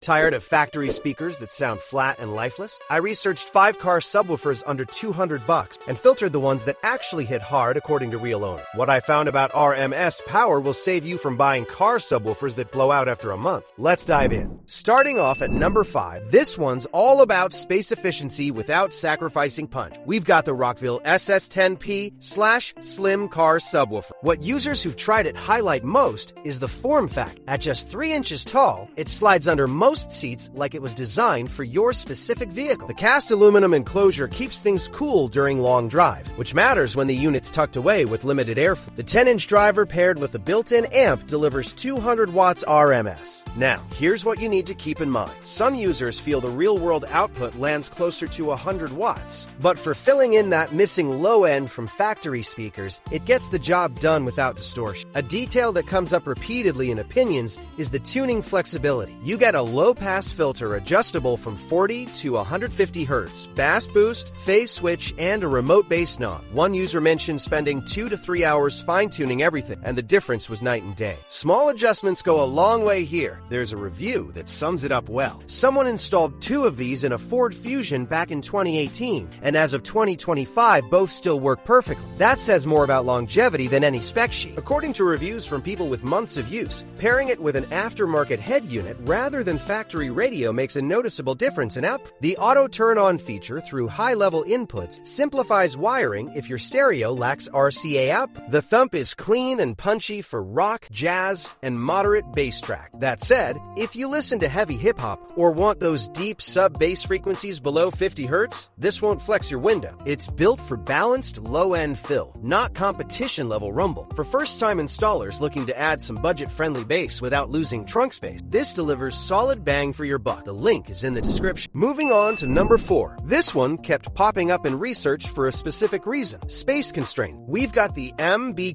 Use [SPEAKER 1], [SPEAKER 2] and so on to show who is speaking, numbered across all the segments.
[SPEAKER 1] Tired of factory speakers that sound flat and lifeless? I researched 5-car subwoofers under $200 and filtered the ones that actually hit hard according to real owners. What I found about RMS Power will save you from buying car subwoofers that blow out after a month. Let's dive in. Starting off at number 5, this one's all about space efficiency without sacrificing punch. We've got the Rockville SS10P/Slim Car Subwoofer. What users who've tried it highlight most is the form factor. At just 3 inches tall, it slides under most seats like it was designed for your specific vehicle. The cast aluminum enclosure keeps things cool during long drive, which matters when the unit's tucked away with limited airflow. The 10-inch driver paired with the built-in amp delivers 200 watts RMS. Now, here's what you need to keep in mind. Some users feel the real-world output lands closer to 100 watts, but for filling in that missing low end from factory speakers, it gets the job done without distortion. A detail that comes up repeatedly in opinions is the tuning flexibility. You get a low-pass filter adjustable from 40 to 150 Hz, bass boost, phase switch, and a remote bass knob. One user mentioned spending 2 to 3 hours fine-tuning everything, and the difference was night and day. Small adjustments go a long way here. There's a review that sums it up well. Someone installed 2 of these in a Ford Fusion back in 2018, and as of 2025, both still work perfectly. That says more about longevity than any spec sheet. According to reviews from people with months of use, pairing it with an aftermarket head unit rather than factory radio makes a noticeable difference in output. The auto turn-on feature through high-level inputs simplifies wiring if your stereo lacks RCA output. The thump is clean and punchy for rock, jazz, and moderate bass track. That said, if you listen to heavy hip-hop or want those deep sub-bass frequencies below 50 Hz, this won't flex your window. It's built for balanced low-end fill, not competition-level rumble. For first-time installers looking to add some budget-friendly bass without losing trunk space, this delivers solid bang for your buck. The link is in the description. Moving on to number 4. This one kept popping up in research for a specific reason: space constraint. We've got the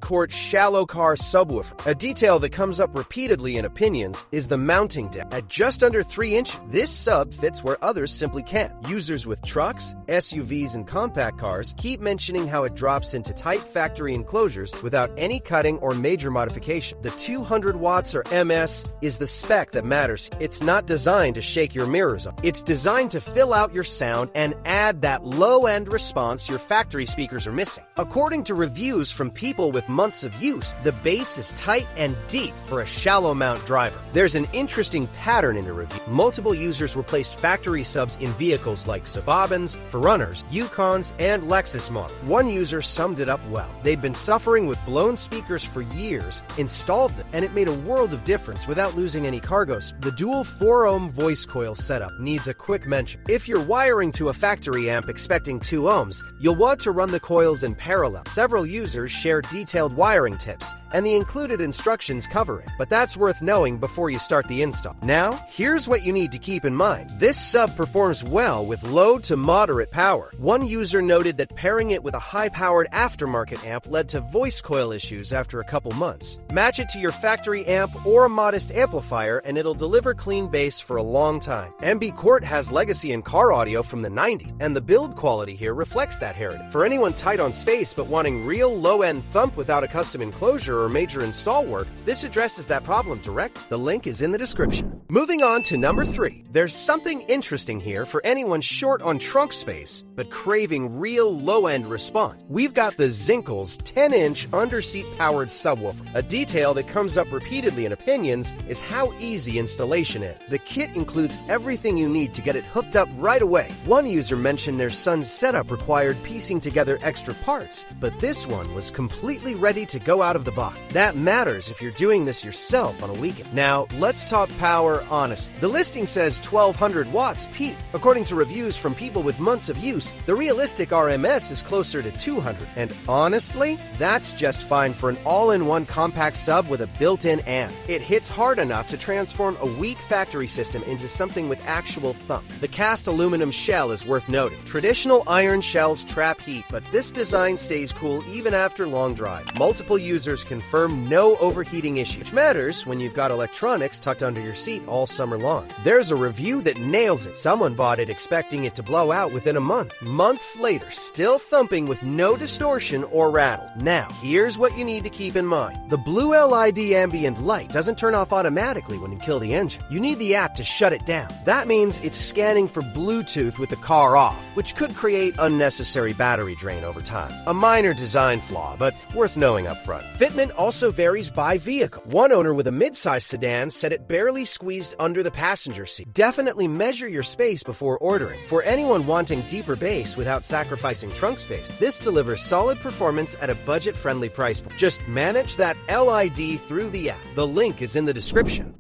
[SPEAKER 1] Quart Shallow Car Subwoofer. A detail that comes up repeatedly in opinions is the mounting depth. At just under 3 inch, this sub fits where others simply can't. Users with trucks, SUVs, and compact cars keep mentioning how it drops into tight factory enclosures without any cutting or major modification. The 200 watts or MS is the spec that matters. It's not designed to shake your mirrors up. It's designed to fill out your sound and add that low-end response your factory speakers are missing. According to reviews from people with months of use, the bass is tight and deep for a shallow mount driver. There's an interesting pattern in the review. Multiple users replaced factory subs in vehicles like Suburbans, Forerunners, Yukons, and Lexus models. One user summed it up well. They'd been suffering with blown speakers for years, installed them, and it made a world of difference without losing any cargo space. The dual 4-ohm voice coil setup needs a quick mention. If you're wiring to a factory amp expecting 2 ohms, you'll want to run the coils in parallel. Several users share detailed wiring tips, and the included instructions cover it, but that's worth knowing before you start the install. Now, here's what you need to keep in mind. This sub performs well with low to moderate power. One user noted that pairing it with a high-powered aftermarket amp led to voice coil issues after a couple months. Match it to your factory amp or a modest amplifier, and it'll deliver clean bass for a long time. Quart has legacy in car audio from the 90s, and the build quality here reflects that heritage. For anyone tight on space but wanting real low-end thump without a custom enclosure or major install work, this addresses that problem direct. The link is in the description. Moving on to number 3. There's something interesting here for anyone short on trunk space but craving real low-end response. We've got the Zinclces 10-inch underseat powered subwoofer. A detail that comes up repeatedly in opinions is how easy installation is. The kit includes everything you need to get it hooked up right away. One user mentioned their son's setup required piecing together extra parts, but this one was completely ready to go out of the box. That matters if you're doing this yourself on a weekend. Now, let's talk power honestly. The listing says 1200 watts peak. According to reviews from people with months of use, the realistic RMS is closer to 200. And honestly, that's just fine for an all-in-one compact sub with a built-in amp. It hits hard enough to transform a weak factory system into something with actual thump. The cast aluminum shell is worth noting. Traditional iron shells trap heat, but this design design stays cool even after long drive. Multiple users confirm no overheating issue, which matters when you've got electronics tucked under your seat all summer long. There's a review that nails it. Someone bought it expecting it to blow out within a month. Months later, still thumping with no distortion or rattle. Now, here's what you need to keep in mind. The blue LED ambient light doesn't turn off automatically when you kill the engine. You need the app to shut it down. That means it's scanning for Bluetooth with the car off, which could create unnecessary battery drain over time. A minor design flaw, but worth knowing up front. Fitment also varies by vehicle. One owner with a mid-size sedan said it barely squeezed under the passenger seat. Definitely measure your space before ordering. For anyone wanting deeper bass without sacrificing trunk space, this delivers solid performance at a budget-friendly price point. Just manage that LID through the app. The link is in the description.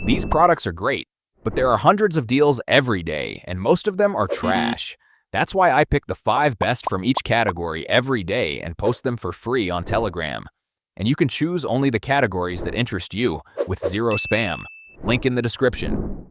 [SPEAKER 2] These products are great, but there are hundreds of deals every day, and most of them are trash. That's why I pick the 5 best from each category every day and post them for free on Telegram. And you can choose only the categories that interest you with zero spam. Link in the description.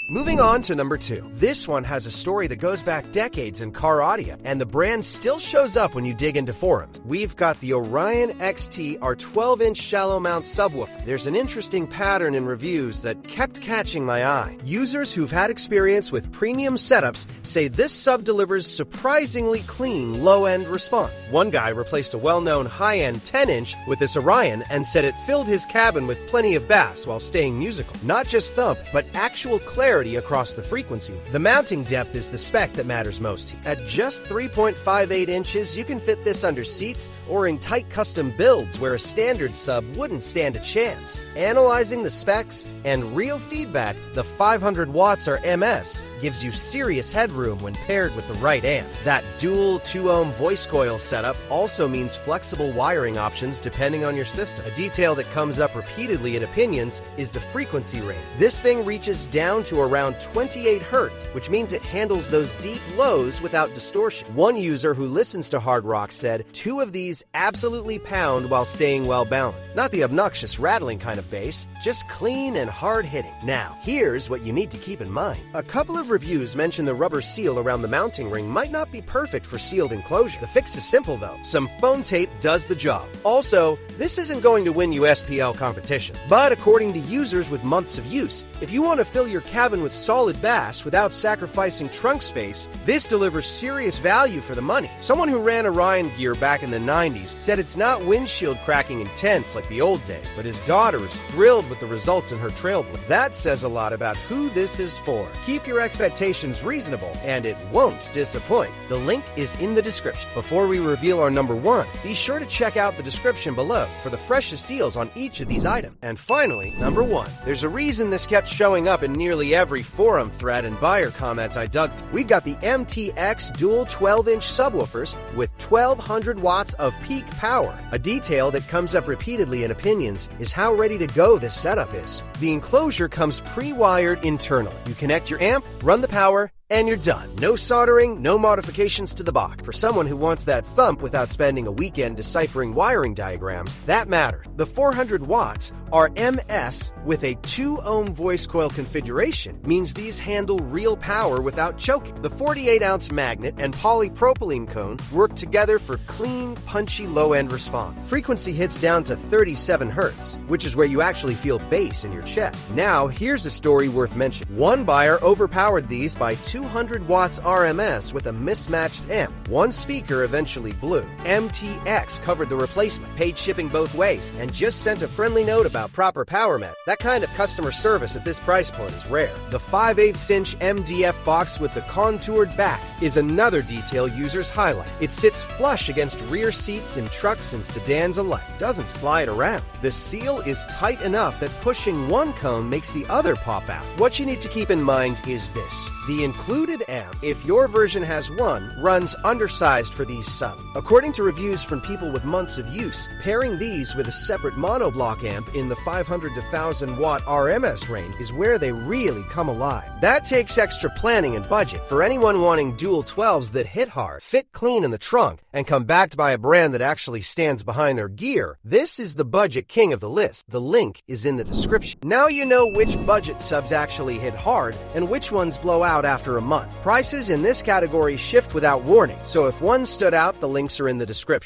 [SPEAKER 1] Moving on to number 2. This one has a story that goes back decades in car audio, and the brand still shows up when you dig into forums. We've got the Orion XTR 12-inch shallow mount subwoofer. There's an interesting pattern in reviews that kept catching my eye. Users who've had experience with premium setups say this sub delivers surprisingly clean low-end response. One guy replaced a well-known high-end 10-inch with this Orion and said it filled his cabin with plenty of bass while staying musical. Not just thump, but actual clarity across the frequency. The mounting depth is the spec that matters most. At just 3.58 inches, you can fit this under seats or in tight custom builds where a standard sub wouldn't stand a chance. Analyzing the specs and real feedback, the 500 watts or MS gives you serious headroom when paired with the right amp. That dual 2-ohm voice coil setup also means flexible wiring options depending on your system. A detail that comes up repeatedly in opinions is the frequency range. This thing reaches down to around 28 Hz, which means it handles those deep lows without distortion. One user who listens to hard rock said 2 of these absolutely pound while staying well balanced. Not the obnoxious rattling kind of bass, just clean and hard hitting. Now, here's what you need to keep in mind. A couple of reviews mention the rubber seal around the mounting ring might not be perfect for sealed enclosure. The fix is simple though. Some foam tape does the job. Also, this isn't going to win you SPL competition, but according to users with months of use, if you want to fill your cabin with solid bass without sacrificing trunk space, this delivers serious value for the money. Someone who ran Orion gear back in the 90s said it's not windshield cracking intense like the old days, but his daughter is thrilled with the results in her Trailblazer. That says a lot about who this is for. Keep your expectations reasonable, and it won't disappoint. The link is in the description. Before we reveal our number 1, be sure to check out the description below for the freshest deals on each of these items. And finally, number 1. There's a reason this kept showing up in nearly every forum thread and buyer comment I dug through. We've got the MTX Dual 12-inch subwoofers with 1200 watts of peak power. A detail that comes up repeatedly in opinions is how ready to go this setup is. The enclosure comes pre-wired internally. You connect your amp, run the power, and you're done. No soldering, no modifications to the box. For someone who wants that thump without spending a weekend deciphering wiring diagrams, that matters. The 400 watts are MS with a 2-ohm voice coil configuration, means these handle real power without choking. The 48-ounce magnet and polypropylene cone work together for clean, punchy low-end response. Frequency hits down to 37 Hz, which is where you actually feel bass in your chest. Now, here's a story worth mentioning. One buyer overpowered these by 200 watts RMS with a mismatched amp. One speaker eventually blew. MTX covered the replacement, paid shipping both ways, and just sent a friendly note about proper power met. That kind of customer service at this price point is rare. The 5/8 inch MDF box with the contoured back is another detail users highlight. It sits flush against rear seats in trucks and sedans alike. Doesn't slide around. The seal is tight enough that pushing one cone makes the other pop out. What you need to keep in mind is this. The included amp, if your version has one, runs undersized for these subs. According to reviews from people with months of use, pairing these with a separate monoblock amp in the 500 to 1000 watt RMS range is where they really come alive. That takes extra planning and budget. For anyone wanting dual 12s that hit hard, fit clean in the trunk, and come backed by a brand that actually stands behind their gear, this is the budget king of the list. The link is in the description. Now you know which budget subs actually hit hard and which ones blow out after under a month. Prices in this category shift without warning, so if one stood out, the links are in the description.